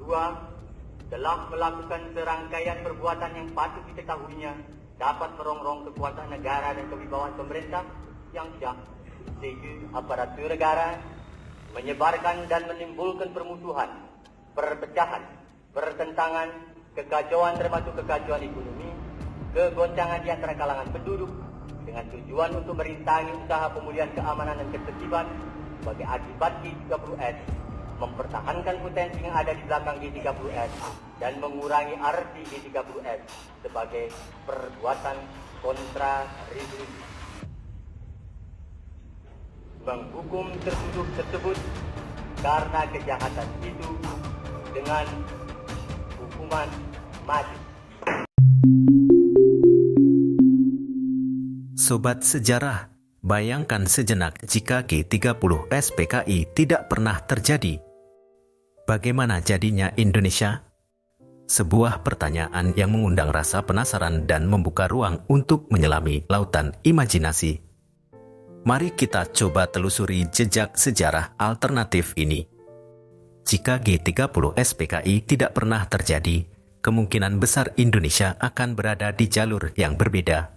Dua, telah melakukan serangkaian perbuatan yang patut diketahuinya dapat merongrong kekuasaan negara dan kewibawaan pemerintah yang syah, sehingga aparatur negara menyebarkan dan menimbulkan permusuhan, perpecahan, pertentangan, kekacauan termasuk kekacauan ekonomi, kegoncangan di antara kalangan penduduk dengan tujuan untuk merintangi usaha pemulihan keamanan dan ketertiban sebagai akibat G30S, mempertahankan potensi yang ada di belakang G30S dan mengurangi arti G30S sebagai perbuatan kontra revolusi. Menghukum tertuduh tersebut karena kejahatan itu dengan hukuman mati. Sobat sejarah, bayangkan sejenak jika G30 SPKI tidak pernah terjadi. Bagaimana jadinya Indonesia? Sebuah pertanyaan yang mengundang rasa penasaran dan membuka ruang untuk menyelami lautan imajinasi. Mari kita coba telusuri jejak sejarah alternatif ini. Jika G30 SPKI tidak pernah terjadi, kemungkinan besar Indonesia akan berada di jalur yang berbeda.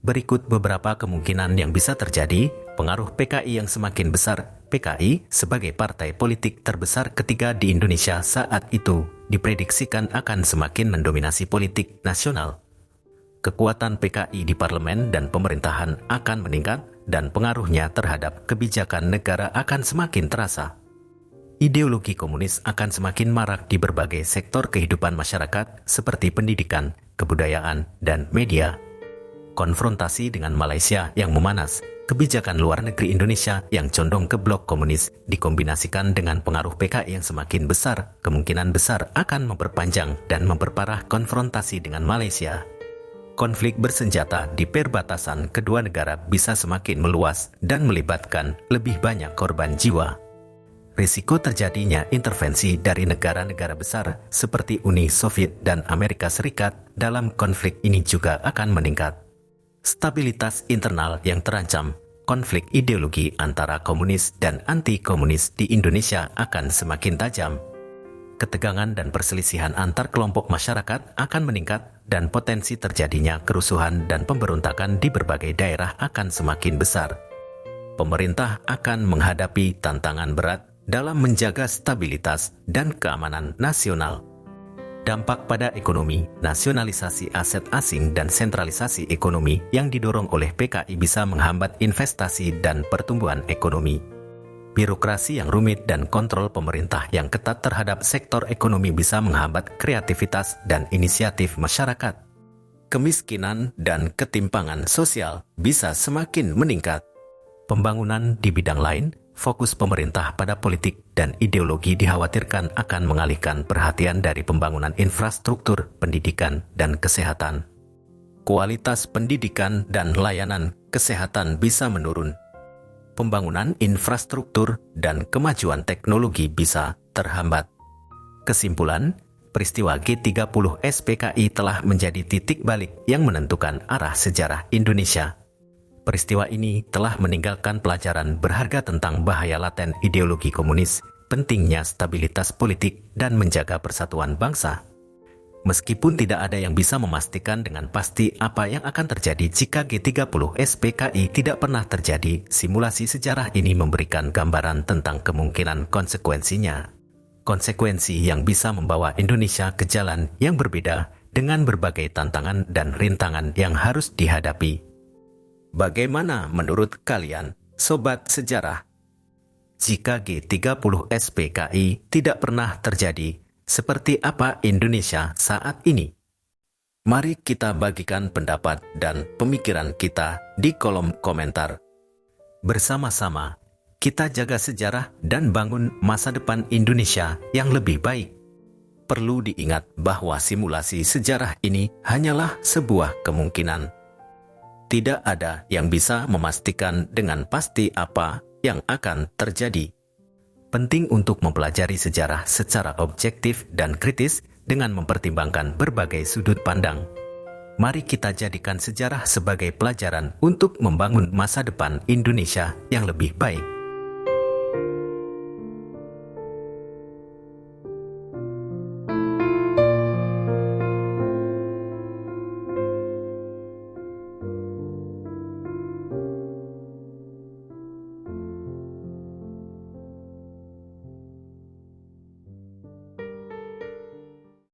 Berikut beberapa kemungkinan yang bisa terjadi. Pengaruh PKI yang semakin besar. PKI sebagai partai politik terbesar ketiga di Indonesia saat itu diprediksikan akan semakin mendominasi politik nasional. Kekuatan PKI di parlemen dan pemerintahan akan meningkat dan pengaruhnya terhadap kebijakan negara akan semakin terasa. Ideologi komunis akan semakin marak di berbagai sektor kehidupan masyarakat seperti pendidikan, kebudayaan, dan media. Konfrontasi dengan Malaysia yang memanas, kebijakan luar negeri Indonesia yang condong ke blok komunis dikombinasikan dengan pengaruh PKI yang semakin besar, kemungkinan besar akan memperpanjang dan memperparah konfrontasi dengan Malaysia. Konflik bersenjata di perbatasan kedua negara bisa semakin meluas dan melibatkan lebih banyak korban jiwa. Risiko terjadinya intervensi dari negara-negara besar seperti Uni Soviet dan Amerika Serikat dalam konflik ini juga akan meningkat. Stabilitas internal yang terancam, konflik ideologi antara komunis dan anti-komunis di Indonesia akan semakin tajam. Ketegangan dan perselisihan antar kelompok masyarakat akan meningkat dan potensi terjadinya kerusuhan dan pemberontakan di berbagai daerah akan semakin besar. Pemerintah akan menghadapi tantangan berat dalam menjaga stabilitas dan keamanan nasional. Dampak pada ekonomi, nasionalisasi aset asing dan sentralisasi ekonomi yang didorong oleh PKI bisa menghambat investasi dan pertumbuhan ekonomi. Birokrasi yang rumit dan kontrol pemerintah yang ketat terhadap sektor ekonomi bisa menghambat kreativitas dan inisiatif masyarakat. Kemiskinan dan ketimpangan sosial bisa semakin meningkat. Pembangunan di bidang lain, fokus pemerintah pada politik dan ideologi dikhawatirkan akan mengalihkan perhatian dari pembangunan infrastruktur, pendidikan, dan kesehatan. Kualitas pendidikan dan layanan kesehatan bisa menurun. Pembangunan infrastruktur dan kemajuan teknologi bisa terhambat. Kesimpulan, peristiwa G30 SPKI telah menjadi titik balik yang menentukan arah sejarah Indonesia. Peristiwa ini telah meninggalkan pelajaran berharga tentang bahaya laten ideologi komunis, pentingnya stabilitas politik, dan menjaga persatuan bangsa. Meskipun tidak ada yang bisa memastikan dengan pasti apa yang akan terjadi jika G30 SPKI tidak pernah terjadi, simulasi sejarah ini memberikan gambaran tentang kemungkinan konsekuensinya. Konsekuensi yang bisa membawa Indonesia ke jalan yang berbeda dengan berbagai tantangan dan rintangan yang harus dihadapi. Bagaimana menurut kalian, sobat sejarah? Jika G30 SPKI tidak pernah terjadi, seperti apa Indonesia saat ini? Mari kita bagikan pendapat dan pemikiran kita di kolom komentar. Bersama-sama, kita jaga sejarah dan bangun masa depan Indonesia yang lebih baik. Perlu diingat bahwa simulasi sejarah ini hanyalah sebuah kemungkinan. Tidak ada yang bisa memastikan dengan pasti apa yang akan terjadi. Penting untuk mempelajari sejarah secara objektif dan kritis dengan mempertimbangkan berbagai sudut pandang. Mari kita jadikan sejarah sebagai pelajaran untuk membangun masa depan Indonesia yang lebih baik.